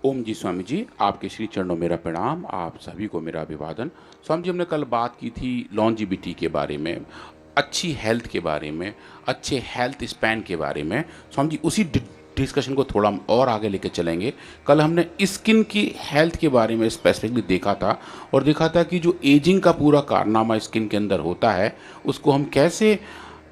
ओम जी स्वामी जी, आपके श्री चरणों मेरा प्रणाम, आप सभी को मेरा अभिवादन। स्वामी जी, हमने कल बात की थी लॉन्जिविटी के बारे में, अच्छी हेल्थ के बारे में, अच्छे हेल्थ स्पैन के बारे में। स्वामी जी, उसी डिस्कशन को थोड़ा और आगे लेके चलेंगे। कल हमने स्किन की हेल्थ के बारे में स्पेसिफिकली देखा था और देखा था कि जो एजिंग का पूरा कारनामा स्किन के अंदर होता है, उसको हम कैसे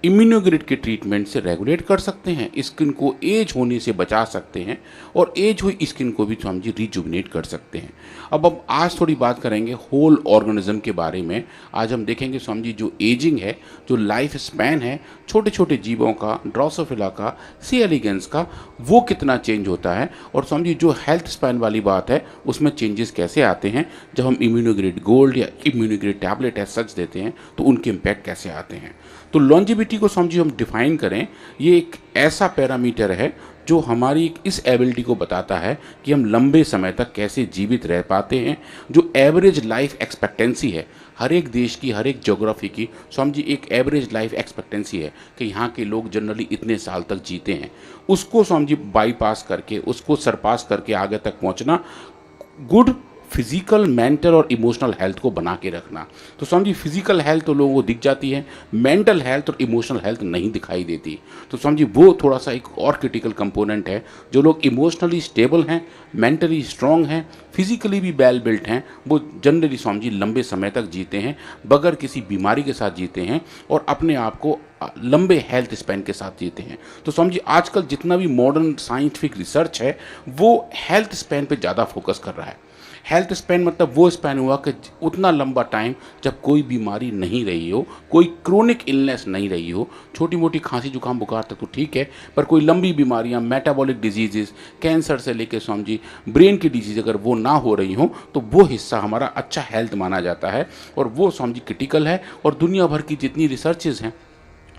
इम्यूनोग्रिड के ट्रीटमेंट से रेगुलेट कर सकते हैं, स्किन को एज होने से बचा सकते हैं और एज हुई स्किन को भी हम जी रिजुविनेट कर सकते हैं। अब आज थोड़ी बात करेंगे होल ऑर्गेनिज्म के बारे में। आज हम देखेंगे स्वामी जी, जो एजिंग है, जो लाइफ स्पैन है छोटे छोटे जीवों का, ड्रोसोफिला का, सी एलिगेंस का, वो कितना चेंज होता है। और स्वामी जी, जो हेल्थ स्पैन वाली बात है उसमें चेंजेस कैसे आते हैं जब हम इम्यूनोग्रिड गोल्ड या इम्यूनोग्रिड टैबलेट है सच देते हैं, तो उनके इम्पैक्ट कैसे आते हैं। तो लॉन्जिविटी को समझिए हम डिफाइन करें, ये एक ऐसा पैरामीटर है जो हमारी इस एबिलिटी को बताता है कि हम लंबे समय तक कैसे जीवित रह पाते हैं। जो एवरेज लाइफ एक्सपेक्टेंसी है हर एक देश की, हर एक ज्योग्राफी की, समझिए एक एवरेज लाइफ एक्सपेक्टेंसी है कि यहाँ के लोग जनरली इतने साल तक जीते हैं। उसको समझिए बाईपास करके, उसको सरपास करके आगे तक पहुँचना, गुड फिजिकल, मेंटल और इमोशनल हेल्थ को बना के रखना। तो समझिए फिजिकल हेल्थ तो लोगों को दिख जाती है, मेंटल हेल्थ और इमोशनल हेल्थ नहीं दिखाई देती। तो समझिए वो थोड़ा सा एक और क्रिटिकल कंपोनेंट है। जो लोग इमोशनली स्टेबल हैं, मेंटली स्ट्रांग हैं, फिजिकली भी वेल बिल्ट हैं, वो जनरली समझिए लंबे समय तक जीते हैं, बगैर किसी बीमारी के साथ जीते हैं और अपने आप को लंबे हेल्थ स्पैन के साथ जीते हैं। तो समझिए आजकल जितना भी मॉडर्न साइंटिफिक रिसर्च है वो हेल्थ स्पैन पे ज़्यादा फोकस कर रहा है। हेल्थ स्पैन मतलब वो स्पैन हुआ कि उतना लंबा टाइम जब कोई बीमारी नहीं रही हो, कोई क्रोनिक इलनेस नहीं रही हो, छोटी मोटी खांसी जुकाम बुखार तक तो ठीक है, पर कोई लंबी बीमारियां, मेटाबॉलिक डिजीजेस, कैंसर से लेकर समझिए ब्रेन की डिजीज अगर वो ना हो रही हो, तो वो हिस्सा हमारा अच्छा हेल्थ माना जाता है और वो समझिए क्रिटिकल है। और दुनिया भर की जितनी रिसर्चेज हैं,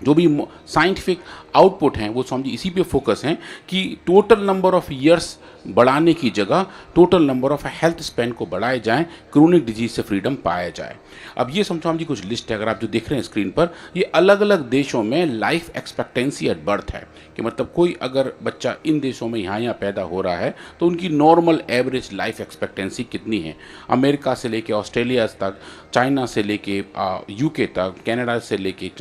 जो भी साइंटिफिक आउटपुट हैं, वो समझिए इसी पे फोकस हैं कि टोटल नंबर ऑफ ईयर्स बढ़ाने की जगह total number of health span को बढ़ाए जाएं, क्रोनिक डिजीज से फ्रीडम पाया जाए। अब ये समझो जी कुछ लिस्ट है, अगर आप जो देख रहे हैं स्क्रीन पर, ये अलग अलग देशों में लाइफ एक्सपेक्टेंसी एट बर्थ है कि मतलब कोई अगर बच्चा इन देशों में यहाँ पैदा हो रहा है तो उनकी नॉर्मल एवरेज लाइफ एक्सपेक्टेंसी कितनी है। अमेरिका से लेके ऑस्ट्रेलिया तक, चाइना से लेके यूके तक, कनाडा से लेके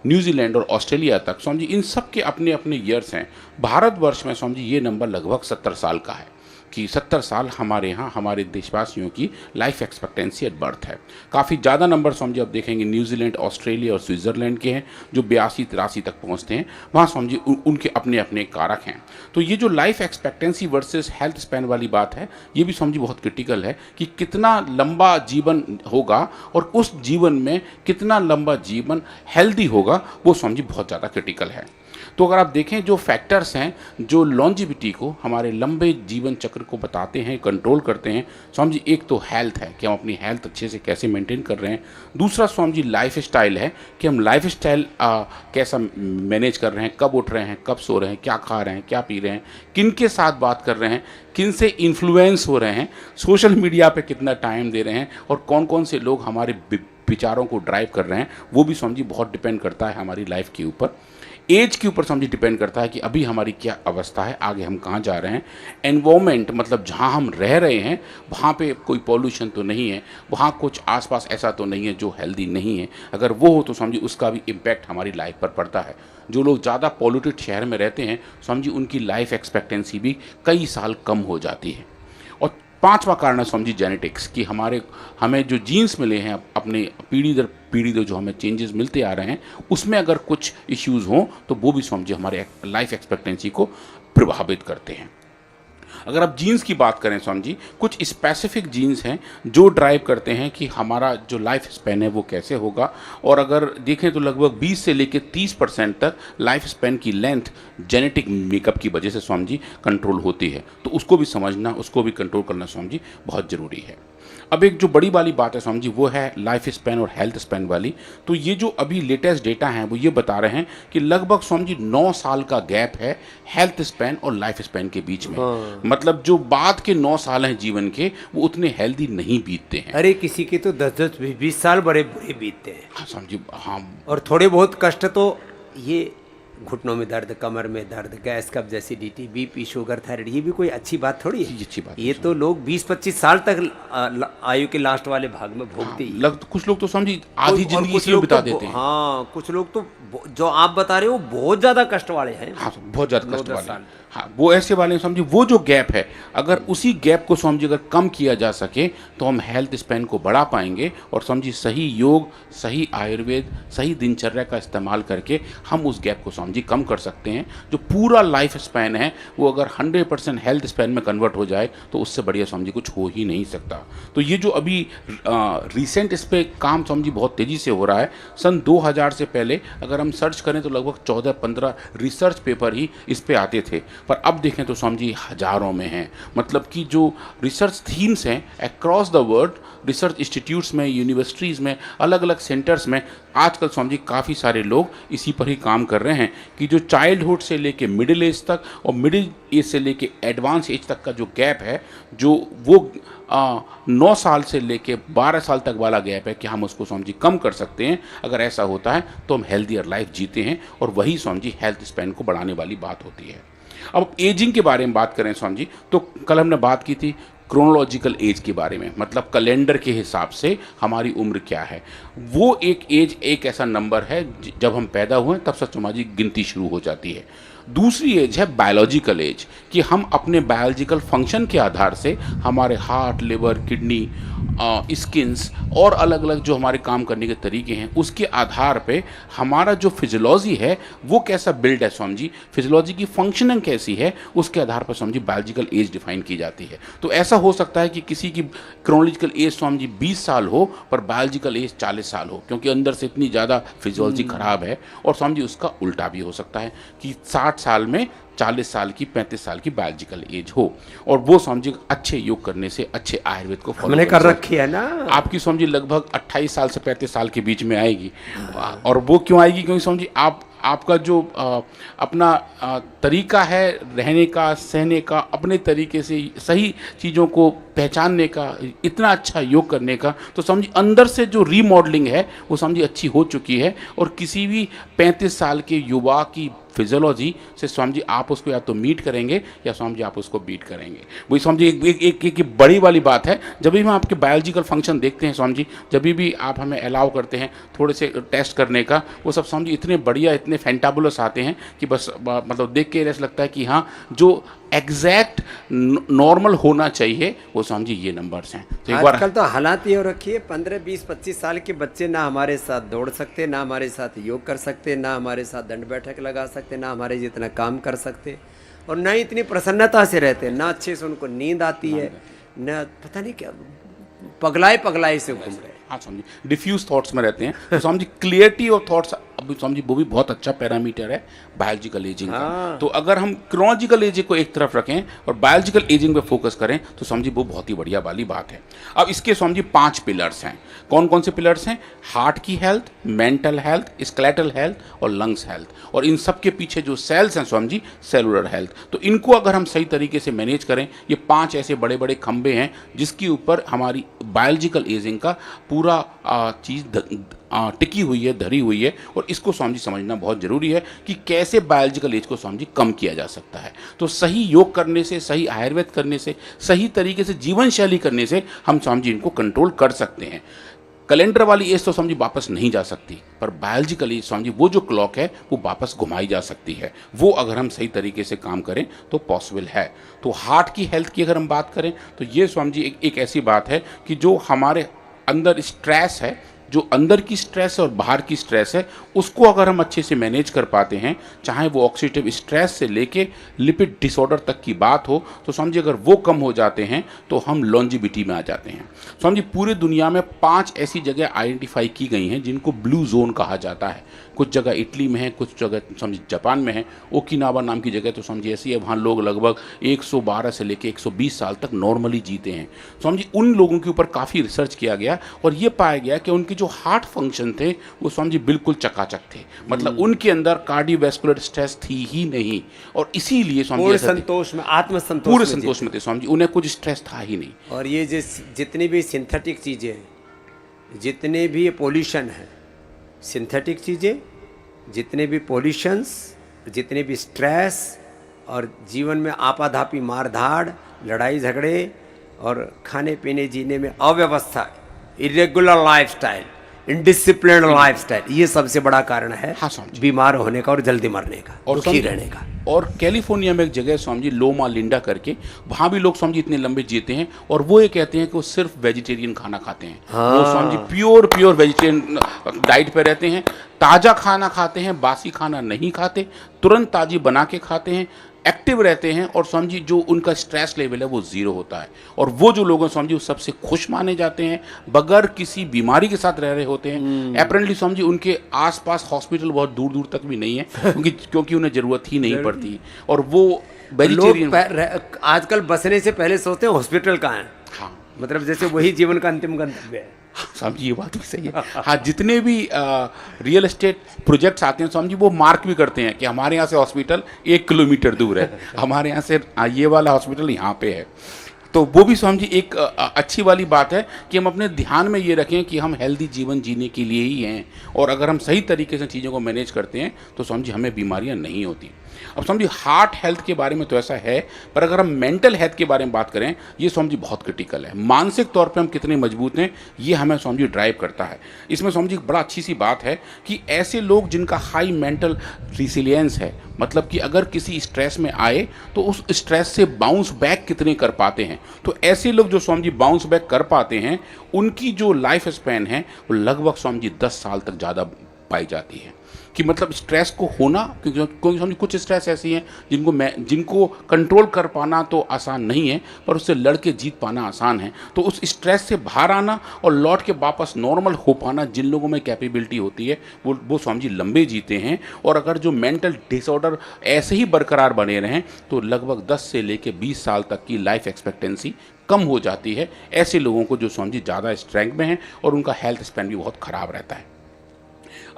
न्यूजीलैंड और ऑस्ट्रेलिया तक, समझिए इन सब के अपने अपने ईयर्स हैं। भारतवर्ष में समझिए ये नंबर लगभग 70 साल का है कि 70 साल हमारे यहाँ हमारे देशवासियों की लाइफ एक्सपेक्टेंसी एट बर्थ है। काफ़ी ज़्यादा नंबर समझिए अब देखेंगे न्यूजीलैंड, ऑस्ट्रेलिया और स्विट्ज़रलैंड के हैं जो 82-83 तक पहुँचते हैं। वहाँ समझिए उनके अपने अपने कारक हैं। तो ये जो life expectancy versus health span वाली बात है, ये भी समझिए बहुत क्रिटिकल है कि कितना लंबा जीवन होगा और उस जीवन में कितना लंबा जीवन हेल्दी होगा, वो समझिए बहुत ज़्यादा क्रिटिकल है। तो अगर आप देखें जो फैक्टर्स हैं जो लॉन्जिविटी को, हमारे लंबे जीवन चक्र को बताते हैं, कंट्रोल करते हैं, स्वामी जी एक तो हेल्थ है कि हम अपनी हेल्थ अच्छे से कैसे मेंटेन कर रहे हैं। दूसरा स्वामी जी लाइफ स्टाइल है कि हम लाइफ स्टाइल कैसा मैनेज कर रहे हैं, कब उठ रहे हैं, कब सो रहे हैं, क्या खा रहे हैं, क्या पी रहे हैं, किन के साथ बात कर रहे हैं, किन से इन्फ्लुएंस हो रहे हैं, सोशल मीडिया पे कितना टाइम दे रहे हैं और कौन कौन से लोग हमारे विचारों को ड्राइव कर रहे हैं। वो भी समझिए बहुत डिपेंड करता है हमारी लाइफ के ऊपर। एज के ऊपर समझिए डिपेंड करता है कि अभी हमारी क्या अवस्था है, आगे हम कहाँ जा रहे हैं। एनवायरमेंट मतलब जहाँ हम रह रहे हैं वहाँ पे कोई पॉल्यूशन तो नहीं है, वहाँ कुछ आसपास ऐसा तो नहीं है जो हेल्दी नहीं है। अगर वो हो तो समझिए उसका भी इम्पैक्ट हमारी लाइफ पर पड़ता है। जो लोग ज़्यादा पॉल्यूटेड शहर में रहते हैं, समझिए उनकी लाइफ एक्सपेक्टेंसी भी कई साल कम हो जाती है। और पांचवा कारण है समझिए जेनेटिक्स कि हमें जो जीन्स मिले हैं, अपने पीढ़ी दर पीढ़ी जो हमें चेंजेस मिलते आ रहे हैं, उसमें अगर कुछ इश्यूज़ हों तो वो भी समझिए हमारे लाइफ एक्सपेक्टेंसी को प्रभावित करते हैं। अगर आप जीन्स की बात करें स्वामी जी, कुछ स्पेसिफिक जीन्स हैं जो ड्राइव करते हैं कि हमारा जो लाइफ स्पैन है वो कैसे होगा। और अगर देखें तो लगभग 20 से लेकर 30% तक लाइफ स्पैन की लेंथ जेनेटिक मेकअप की वजह से स्वामी जी कंट्रोल होती है। तो उसको भी समझना, उसको भी कंट्रोल करना स्वामी जी बहुत ज़रूरी है। अब एक जो बड़ी वाली बात है स्वामी जी, वो है लाइफ स्पैन और हेल्थ स्पैन वाली। तो ये जो अभी लेटेस्ट डेटा हैं वो ये बता रहे हैं कि लगभग स्वामी जी 9 साल का गैप है हेल्थ स्पैन और लाइफ स्पैन के बीच में। हाँ। मतलब जो बाद के 9 साल हैं जीवन के, वो उतने हेल्दी नहीं बीतते हैं। अरे किसी के तो 10-10, 20-20 साल बड़े बुरे बीतते हैं। हाँ स्वामी जी, हाँ। और थोड़े बहुत कष्ट तो ये घुटनों में दर्द, कमर में दर्द, गैस, कब्ज, एसिडिटी, बीपी, शुगर, थायराइड, ये भी कोई अच्छी बात थोड़ी है। ये अच्छी बात ये तो लोग 20-25 साल तक आयु के लास्ट वाले भाग में भोगते ही हैं। कुछ लोग तो समझी आधी और जिंदगी कुछ इसी में लोग बिता तो देते हैं। हाँ, कुछ लोग तो जो आप बता रहे हो बहुत ज्यादा कष्ट वाले हैं। हाँ, बहुत ज़्यादा कष्ट 9-10 वाले। साल। हाँ, वो ऐसे वाले हैं समझिए, वो जो गैप है, अगर उसी गैप को समझिए अगर कम किया जा सके तो हम हेल्थ स्पैन को बढ़ा पाएंगे। और समझिए सही योग, सही आयुर्वेद, सही दिनचर्या का इस्तेमाल करके हम उस गैप को समझिए कम कर सकते हैं। जो पूरा लाइफ स्पैन है वो अगर 100% हेल्थ स्पैन में कन्वर्ट हो जाए तो उससे बढ़िया समझिए कुछ हो ही नहीं सकता। तो ये जो अभी रिसेंट इस पे काम समझिए बहुत तेज़ी से हो रहा है। सन 2000 से पहले अगर हम सर्च करें तो लगभग 14-15 रिसर्च पेपर ही इस पे आते थे, पर अब देखें तो समझिए हजारों में हैं। मतलब कि जो रिसर्च थीम्स हैं across the world, research institutes में, यूनिवर्सिटीज़ में, अलग अलग सेंटर्स में आजकल समझिए काफ़ी सारे लोग इसी पर ही काम कर रहे हैं कि जो चाइल्डहुड से लेके मिडिल एज तक और मिडिल एज से लेके एडवांस एज तक का जो गैप है, जो वो 9 साल से लेके 12 साल तक वाला गैप है, कि हम उसको समझिए कम कर सकते हैं। अगर ऐसा होता है तो हम हेल्दियर लाइफ जीते हैं, और वही समझिए हेल्थ स्पैन को बढ़ाने वाली बात होती है। अब एजिंग के बारे में बात करें स्वामी जी, तो कल हमने बात की थी क्रोनोलॉजिकल एज के बारे में, मतलब कैलेंडर के हिसाब से हमारी उम्र क्या है। वो एक एज, एक ऐसा नंबर है जब हम पैदा हुए तब से समाजी गिनती शुरू हो जाती है। दूसरी एज है बायोलॉजिकल एज, कि हम अपने बायोलॉजिकल फंक्शन के आधार से हमारे हार्ट, लिवर, किडनी, स्किन्स और अलग अलग जो हमारे काम करने के तरीके हैं उसके आधार पे हमारा जो फिजियोलॉजी है वो कैसा बिल्ड है स्वामी जी, फिजियोलॉजी की फंक्शनिंग कैसी है, उसके आधार पर Swami ji biological age define की जाती है। तो ऐसा हो सकता है कि किसी की क्रोनोलॉजिकल एज स्वामी जी 20 साल हो पर बायोलॉजिकल एज 40 साल हो, क्योंकि अंदर से इतनी ज़्यादा फिजियोलॉजी खराब है। और स्वामी जी उसका उल्टा भी हो सकता है कि 60 साल में 40 साल की, 35 साल की बायोलॉजिकल एज हो, और वो समझिए अच्छे योग करने से, अच्छे आयुर्वेद को फॉलो हमने कर रखी है ना। आपकी समझिए लगभग 28 साल से 35 साल के बीच में आएगी। और वो क्यों आएगी, क्योंकि समझिए आपका जो अपना तरीका है रहने का, सहने का, अपने तरीके से सही चीज़ों को पहचानने का, इतना अच्छा योग करने का, तो समझिए अंदर से जो रीमॉडलिंग है वो समझिए अच्छी हो चुकी है। और किसी भी 35 साल के युवा की फिजियोलॉजी से स्वामी जी आप उसको या तो मीट करेंगे या स्वामी जी आप उसको बीट करेंगे। वही स्वामी जी एक बड़ी वाली बात है। जब भी हम आपके बायोलॉजिकल फंक्शन देखते हैं स्वामी जी, जब भी आप हमें अलाउ करते हैं थोड़े से टेस्ट करने का, वो सब स्वामी जी इतने बढ़िया, इतने फैंटाबुलस आते हैं कि बस मतलब देख के ऐसा लगता है कि हाँ, जो एग्जैक्ट नॉर्मल होना चाहिए वो स्वामी जी ये नंबर्स हैं। तो एक बार आजकल तो हालात ये हो रखी है, 15, 20, 25 साल के बच्चे ना हमारे साथ दौड़ सकते, ना हमारे साथ योग कर सकते, ना हमारे साथ दंड बैठक लगा सकते, ना हमारे जितना काम कर सकते, और ना इतनी प्रसन्नता से रहते, ना अच्छे से उनको नींद आती है, ना पता नहीं क्या पगलाए से घूम रहे। हाँ समझिए डिफ्यूज थॉट्स में रहते हैं। तो समझिए क्लियरिटी ऑफ थॉट्स अब समझिए वो भी बहुत अच्छा पैरामीटर है बायोलॉजिकल एजिंग का। तो अगर हम क्रोनोलॉजिकल एजिंग को एक तरफ रखें और बायोलॉजिकल एजिंग पे फोकस करें तो समझिए वो बहुत ही बढ़िया वाली बात है। अब इसके समझिए 5 पिलर्स हैं। कौन कौन से पिलर्स हैं? हार्ट की health, mental health, skeletal health और लंग्स हेल्थ, और इन सब के पीछे जो सेल्स हैं स्वामी जी सेलुलर हेल्थ। तो इनको अगर हम सही तरीके से मैनेज करें, ये 5 ऐसे बड़े बड़े खंभे हैं जिसके ऊपर हमारी बायोलॉजिकल एजिंग का पूरा चीज़ टिकी हुई है, धरी हुई है। और इसको स्वामी जी समझना बहुत ज़रूरी है कि कैसे बायोलॉजिकल एज को स्वामी जी कम किया जा सकता है। तो सही योग करने से, सही आयुर्वेद करने से, सही तरीके से जीवन शैली करने से हम स्वामी जी इनको कंट्रोल कर सकते हैं। कैलेंडर वाली एज तो समझी वापस नहीं जा सकती, पर बायोलॉजिकल एज समझी वो जो क्लॉक है वो वापस घुमाई जा सकती है। वो अगर हम सही तरीके से काम करें तो पॉसिबल है। तो हार्ट की हेल्थ की अगर हम बात करें तो ये स्वामी जी एक ऐसी बात है कि जो हमारे अंदर स्ट्रेस है, जो अंदर की स्ट्रेस है और बाहर की स्ट्रेस है, उसको अगर हम अच्छे से मैनेज कर पाते हैं, चाहे वो ऑक्सीडेटिव स्ट्रेस से लेके लिपिड डिसऑर्डर तक की बात हो, तो समझिए अगर वो कम हो जाते हैं तो हम लॉन्जिविटी में आ जाते हैं। समझिए पूरे दुनिया में 5 ऐसी जगह आइडेंटिफाई की गई हैं जिनको ब्लू जोन कहा जाता है। कुछ जगह इटली में है, कुछ जगह समझिए जापान में है। ओकिनावा नाम की जगह तो समझिए ऐसी है, वहाँ लोग लगभग 112 से लेके 120 साल तक नॉर्मली जीते हैं। समझिए उन लोगों के ऊपर काफ़ी रिसर्च किया गया और ये पाया गया कि उनके जो हार्ट फंक्शन थे वो समझिए बिल्कुल चकाचक थे। मतलब उनके अंदर कार्डियोवैस्कुलर स्ट्रेस थी ही नहीं, और इसीलिए पूरे संतोष में, आत्मसंतोष, पूरे संतोष में थे स्वामी जी, उन्हें कुछ स्ट्रेस था ही नहीं। और ये जितनी भी सिंथेटिक चीज़ें हैं, जितने भी ये पोल्यूशन है, सिंथेटिक चीज़ें, जितने भी पोल्यूशंस, जितने भी स्ट्रेस और जीवन में आपाधापी मारधाड़, लड़ाई झगड़े और खाने पीने जीने में अव्यवस्था, इरेगुलर लाइफस्टाइल, इनडिसिप्लिन लाइफस्टाइल, ये सबसे बड़ा कारण है हाँ स्वामी जी। बीमार होने का और जल्दी मरने का और दुखी रहने का। और कैलिफोर्निया में एक जगह है स्वामी जी, लोमा लिंडा करके, वहाँ भी लोग स्वामी जी इतने लंबे जीते हैं और वो ये कहते हैं कि वो सिर्फ वेजिटेरियन खाना खाते हैं। वो Swami ji pure vegetarian diet पे रहते हैं, ताज़ा खाना खाते हैं, बासी खाना नहीं खाते, तुरंत ताज़ी बना के खाते हैं, एक्टिव रहते हैं और स्वामी जी जो उनका स्ट्रेस लेवल है वो ज़ीरो होता है। और वो जो लोग हैं स्वामी जी वो सबसे खुश माने जाते हैं, बगैर किसी बीमारी के साथ रह रहे होते हैं। अपेरेंटली स्वामी जी उनके आसपास हॉस्पिटल बहुत दूर दूर तक भी नहीं है, क्योंकि उन्हें ज़रूरत ही नहीं पड़ती। और वो वेजिटेरियन आजकल बसने से पहले सोचते हैं हॉस्पिटल कहाँ है। हाँ, मतलब जैसे वही जीवन का अंतिम गंतव्य है। स्वामी जी ये बात भी सही है। हाँ, जितने भी रियल एस्टेट प्रोजेक्ट्स आते हैं स्वामी जी वो मार्क भी करते हैं कि हमारे यहाँ से हॉस्पिटल 1 किलोमीटर दूर है, हमारे यहाँ से ये वाला हॉस्पिटल यहाँ पे है। तो वो भी स्वामी जी एक अच्छी वाली बात है कि हम अपने ध्यान में ये रखें कि हम हेल्दी जीवन जीने के लिए ही हैं, और अगर हम सही तरीके से चीज़ों को मैनेज करते हैं तो स्वामी जी हमें बीमारियां नहीं होती। अब स्वामी जी हार्ट हेल्थ के बारे में तो ऐसा है, पर अगर हम मेंटल हेल्थ के बारे में बात करें, ये स्वामी जी बहुत क्रिटिकल है। मानसिक तौर पे हम कितने मजबूत हैं ये हमें स्वामी जी ड्राइव करता है। इसमें स्वामी जी बड़ा अच्छी सी बात है कि ऐसे लोग जिनका हाई मेंटल रिसिलियंस है, मतलब कि अगर किसी स्ट्रेस में आए तो उस स्ट्रेस से बाउंस बैक कितने कर पाते हैं, तो ऐसे लोग जो स्वामी जी बाउंस बैक कर पाते हैं उनकी जो लाइफ स्पैन है वो लगभग स्वामी जी 10 साल तक ज़्यादा पाई जाती है। कि मतलब स्ट्रेस को होना, क्योंकि स्वामी जी कुछ स्ट्रेस ऐसी हैं जिनको कंट्रोल कर पाना तो आसान नहीं है, पर उससे लड़ के जीत पाना आसान है। तो उस स्ट्रेस से बाहर आना और लौट के वापस नॉर्मल हो पाना जिन लोगों में कैपेबिलिटी होती है वो स्वामी जी लंबे जीते हैं। और अगर जो मेंटल डिसऑर्डर ऐसे ही बरकरार बने रहें तो लगभग 10 से लेकर 20 साल तक की लाइफ एक्सपेक्टेंसी कम हो जाती है ऐसे लोगों को जो स्वामी जी ज़्यादा स्ट्रेंथ में हैं और उनका हेल्थ स्पैन भी बहुत ख़राब रहता है।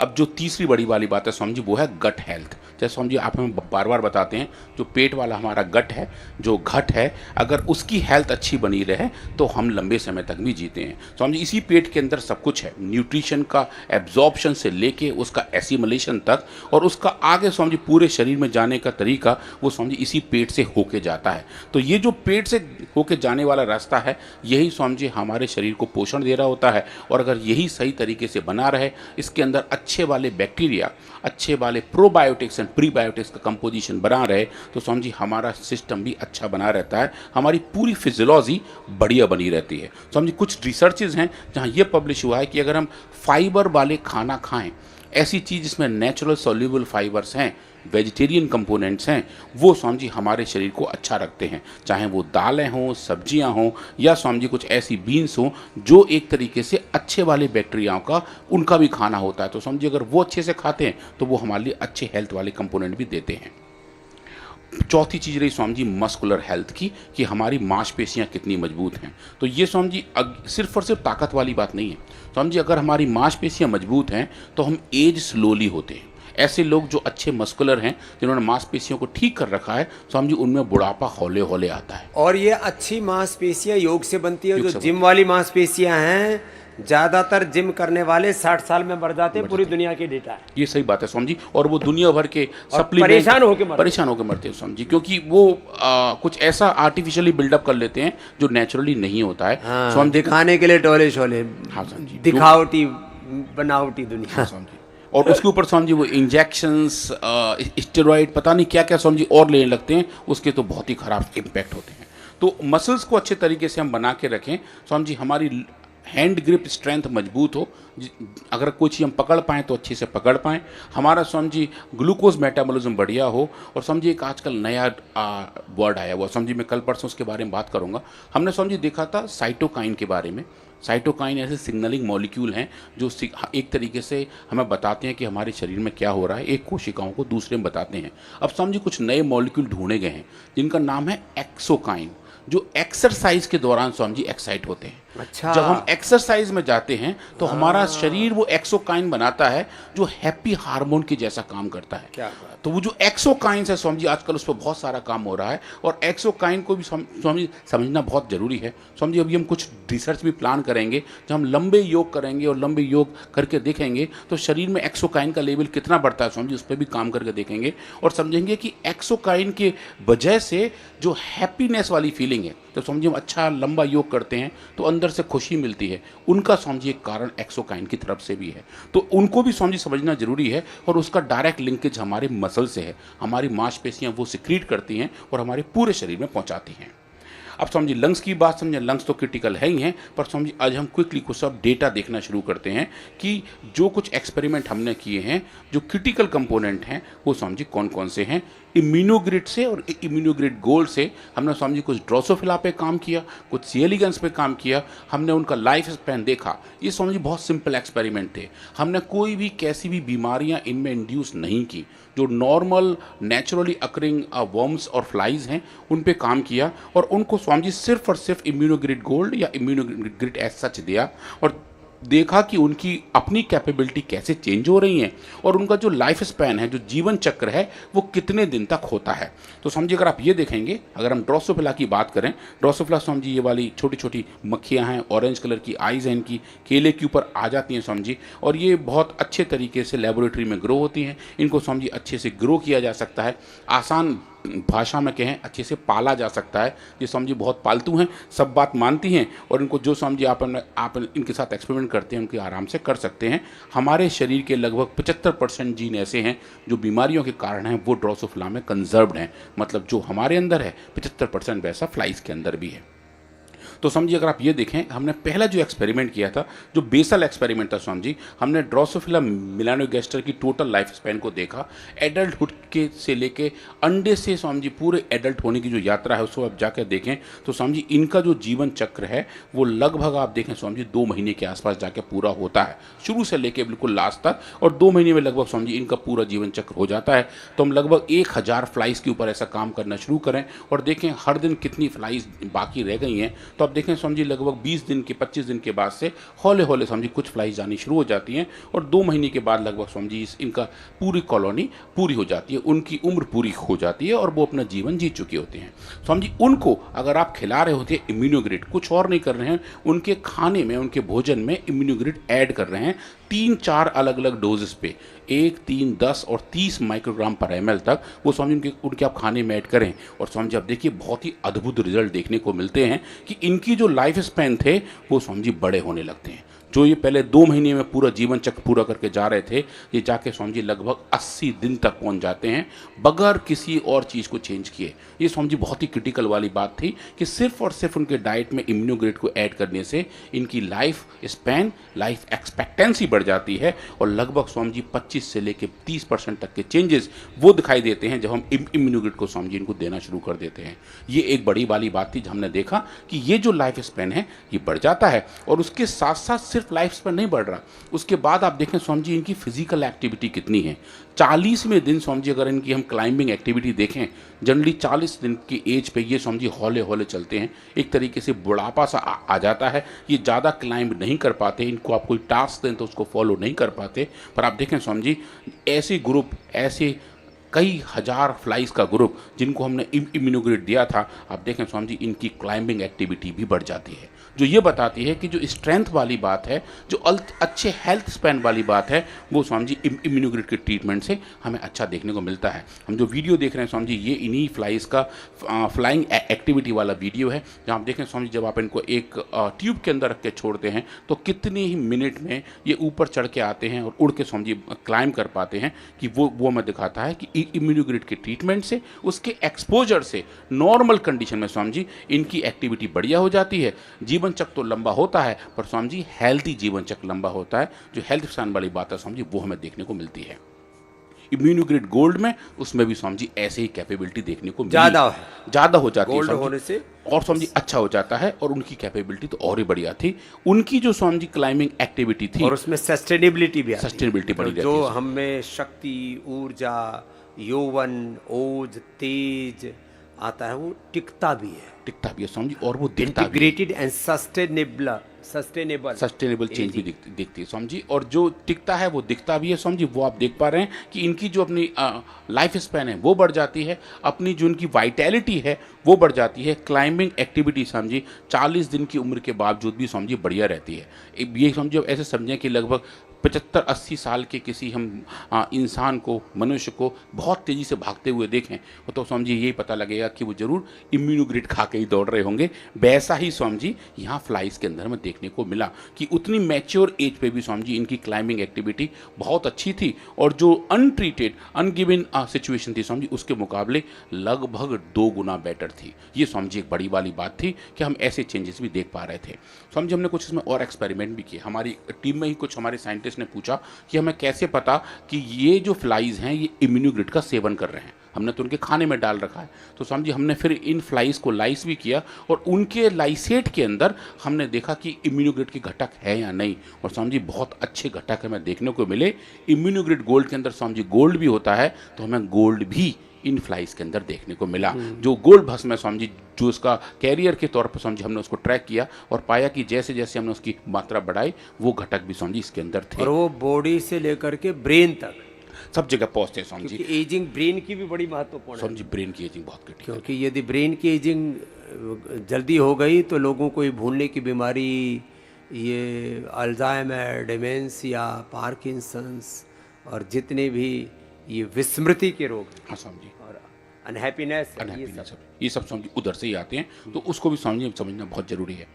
अब जो तीसरी बड़ी वाली बात है स्वामी जी वो है गट हेल्थ। जैसे स्वामी जी आप हमें बार बार बताते हैं जो पेट वाला हमारा गट है, जो घट है, अगर उसकी हेल्थ अच्छी बनी रहे तो हम लंबे समय तक भी जीते हैं। स्वामी जी इसी पेट के अंदर सब कुछ है, न्यूट्रिशन का एब्जॉर्प्शन से लेके उसका एसिमुलेशन तक, और उसका आगे स्वामी जी पूरे शरीर में जाने का तरीका वो स्वामी जी इसी पेट से होके जाता है। तो ये जो पेट से होके जाने वाला रास्ता है यही स्वामी जी हमारे शरीर को पोषण दे रहा होता है। और अगर यही सही तरीके से बना रहे, इसके अंदर अच्छे वाले बैक्टीरिया, अच्छे वाले प्रोबायोटिक्स एंड प्रीबायोटिक्स का कंपोजिशन बना रहे तो स्वामी जी हमारा सिस्टम भी अच्छा बना रहता है, हमारी पूरी फिजियोलॉजी बढ़िया बनी रहती है। स्वामी जी कुछ रिसर्चेज हैं जहाँ ये पब्लिश हुआ है कि अगर हम फाइबर वाले खाना खाएं, ऐसी चीज़ जिसमें नेचुरल सॉल्यूबल फाइबर्स हैं, वेजिटेरियन कंपोनेंट्स हैं, वो स्वामी जी हमारे शरीर को अच्छा रखते हैं। चाहे वो दालें हों, सब्जियां हों, या स्वामी जी कुछ ऐसी बीन्स हों जो एक तरीके से अच्छे वाले बैक्टीरियाओं का उनका भी खाना होता है। तो स्वामी जी अगर वो अच्छे से खाते हैं तो वो हमारे लिए अच्छे हेल्थ वाले कंपोनेंट भी देते हैं। चौथी चीज़ रही स्वामी जी मस्कुलर हेल्थ की, कि हमारी मांसपेशियां कितनी मजबूत हैं। तो ये स्वामी जी सिर्फ और सिर्फ ताकत वाली बात नहीं है। स्वामी जी अगर हमारी मांसपेशियां मजबूत हैं तो हम एज स्लोली होते हैं। ऐसे लोग जो अच्छे मस्कुलर हैं, जिन्होंने मांसपेशियों को ठीक कर रखा है, स्वामी जी उनमें बुढ़ापा हौले हौले आता है। और ये अच्छी मांसपेशियां योग से बनती है। जो जिम वाली मांसपेशियां हैं, ज्यादातर जिम करने वाले 60 साल में मर जाते हैं, पूरी दुनिया की डेटा है। ये सही बात है स्वामी जी। और वो दुनिया भर के सप्लीमेंट परेशान होकर मरते हैं स्वामी जी, क्योंकि वो कुछ ऐसा आर्टिफिशियली बिल्डअप कर लेते हैं जो नेचुरली नहीं होता है। हाँ, स्वामी दिखाने के लिए टोले शोले, हाँ स्वामी जी, दिखावटी बनावटी दुनिया। स्वामी जी, और उसके ऊपर स्वामी जी वो इंजेक्शंस, स्टेरॉइड, पता नहीं क्या क्या स्वामी जी और लेने लगते हैं, उसके तो बहुत ही खराब इम्पैक्ट होते हैं। तो मसल्स को अच्छे तरीके से हम बना के रखें स्वामी जी, हमारी हैंड ग्रिप स्ट्रेंथ मजबूत हो, अगर कोई चीज़ हम पकड़ पाएँ तो अच्छे से पकड़ पाएँ, हमारा स्वामी जी ग्लूकोज मेटाबॉलिज्म बढ़िया हो। और स्वामी जी एक आजकल नया वर्ड आया हुआ स्वामी जी, मैं कल परसों उसके बारे में बात करूँगा। हमने स्वामी जी देखा था साइटोकाइन के बारे में। साइटोकाइन ऐसे सिग्नलिंग मॉलिक्यूल हैं जो एक तरीके से हमें बताते हैं कि हमारे शरीर में क्या हो रहा है, एक कोशिकाओं को दूसरे में बताते हैं। अब स्वामी जी कुछ नए मॉलिक्यूल ढूंढे गए हैं जिनका नाम है एक्सोकाइन, जो एक्सरसाइज के दौरान स्वामी जी एक्साइट होते हैं। अच्छा। जब हम एक्सरसाइज में जाते हैं तो हमारा शरीर वो एक्सोकाइन बनाता है जो हैप्पी हार्मोन के जैसा काम करता है। क्या बात। तो वो जो एक्सोकाइंस है स्वामी जी, आजकल उस पर बहुत सारा काम हो रहा है और एक्सोकाइन को भी स्वामी जी समझना बहुत जरूरी है। स्वामी जी अभी हम कुछ रिसर्च भी प्लान करेंगे, जब हम लंबे योग करेंगे और लंबे योग करके देखेंगे तो शरीर में एक्सोकाइन का लेवल कितना बढ़ता है स्वामी जी, उस पर भी काम करके देखेंगे और समझेंगे कि एक्सोकाइन के वजह से जो हैप्पीनेस वाली फीलिंग है, तो समझिए हम अच्छा लंबा योग करते हैं तो अंदर से खुशी मिलती है, उनका समझिए कारण एक्सोकाइन की तरफ से भी है। तो उनको भी समझिए समझना जरूरी है और उसका डायरेक्ट लिंकेज हमारे मसल से है। हमारी मांसपेशियां वो सिक्रीट करती हैं और हमारे पूरे शरीर में पहुंचाती हैं। अब समझिए लंग्स की बात समझें, लंग्स तो क्रिटिकल है ही हैं, पर समझिए आज हम क्विकली कुछ सब डेटा देखना शुरू करते हैं कि जो कुछ एक्सपेरिमेंट हमने किए हैं, जो क्रिटिकल कंपोनेंट हैं वो समझिए कौन कौन से हैं। इम्यूनोग्रिड से और इम्यूनोग्रिड गोल्ड से हमने समझिए कुछ ड्रोसोफिला पे काम किया, कुछ सी एलिगेंस पे काम किया, हमने उनका लाइफ स्पैन देखा। ये समझिए बहुत सिंपल एक्सपेरिमेंट थे, हमने कोई भी कैसी भी बीमारियां इनमें इंड्यूस नहीं की। जो नॉर्मल नेचुरली अकरिंग वर्म्स और फ्लाइज हैं उन पे काम किया और उनको स्वामी जी सिर्फ और सिर्फ इम्यूनोग्रिड गोल्ड या इम्यूनोग्रिड एज सच दिया और देखा कि उनकी अपनी कैपेबिलिटी कैसे चेंज हो रही हैं और उनका जो लाइफ स्पैन है, जो जीवन चक्र है, वो कितने दिन तक होता है। तो समझिए अगर आप ये देखेंगे, अगर हम ड्रोसोफिला की बात करें, ड्रोसोफिला समझिए ये वाली छोटी छोटी मक्खियाँ हैं, ऑरेंज कलर की आइज़ हैं इनकी, केले के ऊपर आ जाती हैं समझिए, और ये बहुत अच्छे तरीके से लेबोरेटरी में ग्रो होती हैं। इनको समझिए अच्छे से ग्रो किया जा सकता है, आसान भाषा में कहें अच्छे से पाला जा सकता है। ये समझिए बहुत पालतू हैं, सब बात मानती हैं और इनको जो समझिए आप इनके साथ एक्सपेरिमेंट करते हैं उनके आराम से कर सकते हैं। हमारे शरीर के लगभग 75% जीन ऐसे हैं जो बीमारियों के कारण हैं, वो ड्रोसोफिला में कंजर्व्ड हैं। मतलब जो हमारे अंदर है 75% वैसा फ्लाइज के अंदर भी है। तो समझिए अगर आप ये देखें, हमने पहला जो एक्सपेरिमेंट किया था, जो बेसल एक्सपेरिमेंट था स्वामी जी, हमने ड्रोसोफिला मिलानोगैस्टर की टोटल लाइफ स्पैन को देखा, एडल्टहुड के से लेके अंडे से स्वामी जी पूरे एडल्ट होने की जो यात्रा है उसको आप जाकर देखें तो स्वामी जी इनका जो जीवन चक्र है वो लगभग आप देखें स्वामी जी 2 महीने के आसपास जाके पूरा होता है, शुरू से लेके बिल्कुल लास्ट तक, और 2 महीने में लगभग स्वामी जी इनका पूरा जीवन चक्र हो जाता है। तो हम लगभग 1000 फ्लाइज के ऊपर ऐसा काम करना शुरू करें और देखें हर दिन कितनी फ्लाइज बाकी रह गई हैं। तो आप देखें समझिए लगभग 20 दिन के 25 दिन के बाद से हौले हौले समझिए कुछ फ्लाइज जानी शुरू हो जाती हैं और 2 महीने के बाद लगभग समझिए इनका पूरी कॉलोनी पूरी हो जाती है, उनकी उम्र पूरी हो जाती है और वो अपना जीवन जी चुके होते हैं। समझिए उनको अगर आप खिला रहे होते हैं इम्यूनोग्रिड, कुछ और नहीं कर रहे हैं, उनके खाने में उनके भोजन में इम्यूनोग्रिड ऐड कर रहे हैं 3-4 अलग अलग डोजेस पे, 1, 3, 10 और 30 माइक्रोग्राम पर ml तक वो समझिए उनके आप खाने में ऐड करें और समझिए आप देखिए बहुत ही अद्भुत रिजल्ट देखने को मिलते हैं कि इनकी जो लाइफ स्पैन थे वो समझिए बड़े होने लगते हैं। जो ये पहले 2 महीने में पूरा जीवन चक्र पूरा करके जा रहे थे, ये जाके समझिए लगभग 80 दिन तक पहुंच जाते हैं बगैर किसी और चीज़ को चेंज किए। ये समझिए बहुत ही क्रिटिकल वाली बात थी कि सिर्फ और सिर्फ उनके डाइट में इम्यूनोग्रिड को ऐड करने से इनकी लाइफ स्पैन, लाइफ एक्सपेक्टेंसी बढ़ जाती है और लगभग समझिए 25 से लेकर 30% तक के चेंजेस वो दिखाई देते हैं जब हम इम्यूनोग्रिड को समझिए इनको देना शुरू कर देते हैं। ये एक बड़ी वाली बात थी, हमने देखा कि ये जो लाइफ स्पैन है ये बढ़ जाता है और उसके साथ साथ सिर्फ लाइफ स्पैन नहीं बढ़ रहा, उसके बाद आप देखें स्वामी जी इनकी फिजिकल एक्टिविटी कितनी है। 40वें दिन स्वामी जी अगर इनकी हम क्लाइंबिंग एक्टिविटी देखें, जनरली 40 दिन की एज पे ये स्वामी जी हौले हौले चलते हैं, एक तरीके से बुढ़ापा सा आ जाता है, ये ज़्यादा क्लाइंब नहीं कर पाते, इनको आप कोई टास्क दें तो उसको फॉलो नहीं कर पाते। पर आप देखें स्वामी जी ऐसे ग्रुप, ऐसे कई हजार फ्लाइज का ग्रुप जिनको हमने इम्यूनोग्रिड दिया था, आप देखें स्वामी जी इनकी क्लाइंबिंग एक्टिविटी भी बढ़ जाती है, जो ये बताती है कि जो स्ट्रेंथ वाली बात है, जो अच्छे हेल्थ स्पैन वाली बात है, वो स्वामी जी इम्यूनोग्रिड के ट्रीटमेंट से हमें अच्छा देखने को मिलता है। हम जो वीडियो देख रहे हैं स्वामी जी ये इन्हीं फ्लाइज का फ्लाइंग एक्टिविटी वाला वीडियो है, जहाँ आप देखें स्वामी जी जब आप इनको एक ट्यूब के अंदर रख के छोड़ते हैं तो कितने ही मिनट में ये ऊपर चढ़ के आते हैं और उड़ के स्वामी जी क्लाइंब कर पाते हैं, कि वो हमें दिखाता है कि इम्यूनोग्रिड के ट्रीटमेंट से, उसके एक्सपोजर से नॉर्मल कंडीशन में स्वामी जी इनकी एक्टिविटी बढ़िया हो जाती है। जीवन चक्र तो लंबा होता है पर स्वामी जी हेल्थी जीवन चक्र लंबा होता है, जो हेल्थ स्पैन वाली बात है स्वामी जी वो हमें देखने को मिलती है। इम्यूनोग्रिड गोल्ड में उसमें भी स्वामी जी ऐसे ही कैपेबिलिटी देखने को ज़्यादा हो जाती है गोल्ड होने से, और स्वामी जी अच्छा हो जाता है और उनकी कैपेबिलिटी तो और ही बढ़िया थी। उनकी जो स्वामी जी क्लाइंबिंग एक्टिविटी थी और उसमें सस्टेनेबिलिटी भी सस्टेनेबिलिटी बढ़ी रहती है, जो हमें शक्ति, ऊर्जा, यौवन, ओज, तेज, आता है वो टिकता भी है। टिकता भी है स्वामी जी, और वो दिखता भी है। Integrated and sustainable sustainable change भी दिखती है स्वामी जी, और जो टिकता है वो दिखता भी है स्वामी जी। वो आप देख पा रहे हैं कि इनकी जो अपनी लाइफ स्पैन है वो बढ़ जाती है, अपनी जो इनकी वाइटैलिटी है वो बढ़ जाती है। क्लाइंबिंग एक्टिविटी स्वामी जी 40 दिन की उम्र के बावजूद भी स्वामी जी बढ़िया रहती है। ये स्वामी जी अब ऐसे समझें कि लगभग 75-80 साल के किसी हम इंसान को, मनुष्य को बहुत तेज़ी से भागते हुए देखें तो स्वामी जी यही पता लगेगा कि वो जरूर इम्यूनोग्रिड खा के ही दौड़ रहे होंगे। वैसा ही स्वामी जी यहाँ फ्लाइज के अंदर में देखने को मिला कि उतनी मैच्योर एज पे भी स्वामी जी इनकी क्लाइंबिंग एक्टिविटी बहुत अच्छी थी, और जो अनट्रीटेड अनगिवन सिचुएशन थी स्वामी जी उसके मुकाबले लगभग 2 गुना बेटर थी। ये स्वामी जी एक बड़ी वाली बात थी कि हम ऐसे चेंजेस भी देख पा रहे थे। स्वामी जी हमने कुछ इसमें और एक्सपेरिमेंट भी किए। हमारी टीम में ही कुछ हमारे साइंटिस्ट ने पूछा कि हमें कैसे पता कि ये जो फ्लाइज हैं ये इम्यूनोग्रिड का सेवन कर रहे हैं, हमने तो उनके खाने में डाल रखा है। तो स्वामी जी हमने फिर इन फ्लाइज को लाइस भी किया और उनके लाइसेट के अंदर हमने देखा कि इम्यूनोग्रिड के घटक है या नहीं, और स्वामी जी बहुत अच्छे घटक हमें देखने को मिले। इम्यूनोग्रिड गोल्ड के अंदर स्वामी जी गोल्ड भी होता है, तो हमें गोल्ड भी इन फ्लाइज के अंदर देखने को मिला। जो गोल्ड भस्म है स्वामी जी, जो उसका कैरियर के तौर पर स्वामी जी हमने उसको ट्रैक किया और पाया कि जैसे जैसे हमने उसकी मात्रा बढ़ाई वो घटक भी स्वामी जी इसके अंदर थे, और वो बॉडी से लेकर के ब्रेन तक सब जगह पहुंचते हैं स्वामी जी। क्योंकि एजिंग ब्रेन की भी बड़ी महत्वपूर्ण है, स्वामी जी ब्रेन की एजिंग बहुत क्रिटिकल, क्योंकि यदि ब्रेन की एजिंग जल्दी हो गई तो लोगों को ये भूलने की बीमारी, ये अल्जाइमर, डिमेंशिया, पार्किंसंस और जितने भी ये विस्मृति के रोग हाँ स्वामी जी, और अनहैप्पीनेस, ये सब स्वामी जी उधर से ही आते हैं, तो उसको भी स्वामी जी समझना बहुत जरूरी है।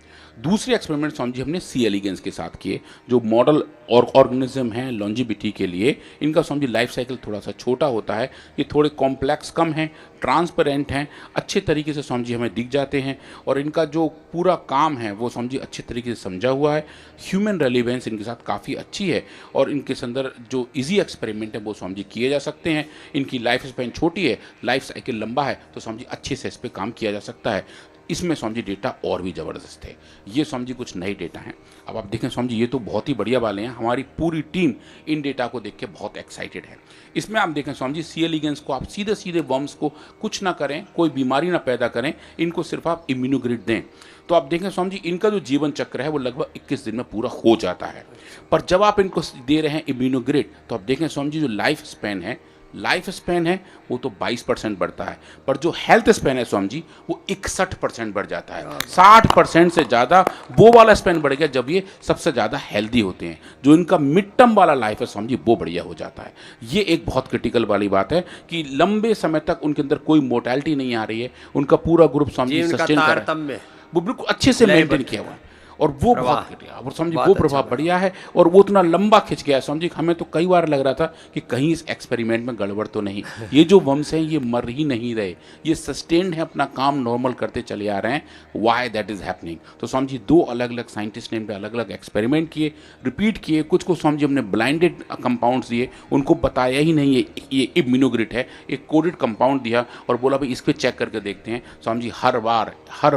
दूसरे एक्सपेरिमेंट स्वामी जी हमने सी एलिगेंस के साथ किए, जो मॉडल और ऑर्गेनिज्म हैं लॉन्जिविटी के लिए। इनका स्वामी जी लाइफ साइकिल थोड़ा सा छोटा होता है, ये थोड़े कॉम्प्लेक्स कम हैं, ट्रांसपेरेंट हैं, अच्छे तरीके से स्वामी जी हमें दिख जाते हैं, और इनका जो पूरा काम है वो स्वामी जी अच्छे तरीके से समझा हुआ है। ह्यूमन रेलिवेंस इनके साथ काफ़ी अच्छी है, और इनके अंदर जो इजी एक्सपेरिमेंट है वो स्वामी जी किए जा सकते हैं। इनकी लाइफ स्पैन छोटी है, लाइफ साइकिल लंबा है, तो स्वामी जी अच्छे से इस पर काम किया जा सकता है। इसमें स्वामी जी डेटा और भी ज़बरदस्त है। ये स्वामी जी कुछ नए डेटा हैं। अब आप देखें स्वामी जी ये तो बहुत ही बढ़िया वाले हैं, हमारी पूरी टीम इन डेटा को देख के बहुत एक्साइटेड है। इसमें आप देखें स्वामी जी सी एलिगेंस को आप सीधे सीधे वर्म्स को कुछ ना करें, कोई बीमारी ना पैदा करें, इनको सिर्फ आप इम्यूनोग्रिड दें, तो आप देखें स्वामी जी इनका जो जीवन चक्र है वो लगभग 21 दिन में पूरा हो जाता है। पर जब आप इनको दे रहे हैं इम्यूनोग्रिड, तो आप देखें स्वामी जी जो लाइफ स्पैन है वो तो 22% बढ़ता है, पर जो हेल्थ स्पैन है स्वामी जी वो 61% बढ़ जाता है। 60% से ज़्यादा वो वाला स्पैन बढ़ गया जब ये सबसे ज़्यादा हेल्दी होते हैं। जो इनका मिड टर्म वाला लाइफ है स्वामी जी वो बढ़िया हो जाता है। ये एक बहुत क्रिटिकल वाली बात है कि लंबे समय तक उनके अंदर कोई मोर्टैलिटी नहीं आ रही है, उनका पूरा ग्रुप स्वामी जी सस्टेन कर रहा है, वो बिल्कुल अच्छे से मेंटेन किया हुआ है, और वो बहुत घटिया, और समझिए वो प्रभाव बढ़िया है, और वो उतना लंबा खिंच गया है। समझिए हमें तो कई बार लग रहा था कि कहीं इस एक्सपेरिमेंट में गड़बड़ तो नहीं, ये जो वम्स हैं ये मर ही नहीं रहे, ये सस्टेन्ड है, अपना काम नॉर्मल करते चले आ रहे हैं। Why that is happening? तो समझिए 2 अलग अलग साइंटिस्ट ने इन पर अलग अलग एक्सपेरिमेंट किए, रिपीट किए, कुछ को समझिए हमने ब्लाइंडेड कंपाउंड्स दिए, उनको बताया ही नहीं ये इम्यूनोग्रिड है, एक कोडेड कंपाउंड दिया और बोला भाई इस पर चेक करके देखते हैं। समझिए हर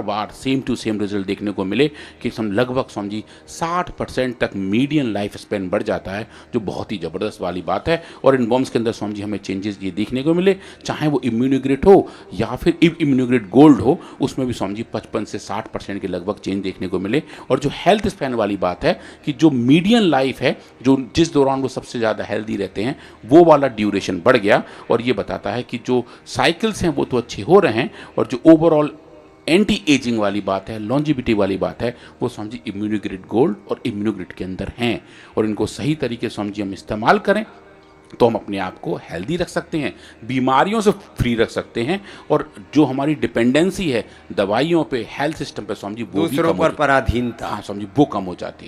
बार सेम टू सेम रिजल्ट देखने को मिले कि लगभग समझी 60% तक मीडियन लाइफ स्पैन बढ़ जाता है, जो बहुत ही ज़बरदस्त वाली बात है। और इन बॉम्ब्स के अंदर समझी हमें चेंजेस ये देखने को मिले, चाहे वो इम्यूनोग्रिड हो या फिर इम्यूनोग्रिड गोल्ड हो, उसमें भी समझी 55 से 60% के लगभग चेंज देखने को मिले। और जो हेल्थ स्पैन वाली बात है कि जो मीडियन लाइफ है, जो जिस दौरान वो सबसे ज़्यादा हेल्दी रहते हैं, वो वाला ड्यूरेशन बढ़ गया। और ये बताता है कि जो साइकिल्स हैं वो तो अच्छे हो रहे हैं, और जो ओवरऑल एंटी एजिंग वाली बात है, लॉन्जिविटी वाली बात है, वो समझिए इम्यूनोग्रिड गोल्ड और इम्यूनोग्रिड के अंदर हैं। और इनको सही तरीके से समझिए हम इस्तेमाल करें तो हम अपने आप को हेल्दी रख सकते हैं, बीमारियों से फ्री रख सकते हैं, और जो हमारी डिपेंडेंसी है दवाइयों पे, हेल्थ सिस्टम पे, समझिए वो दूसरों पर पराधीनता, हाँ समझिए वो कम हो जाती है।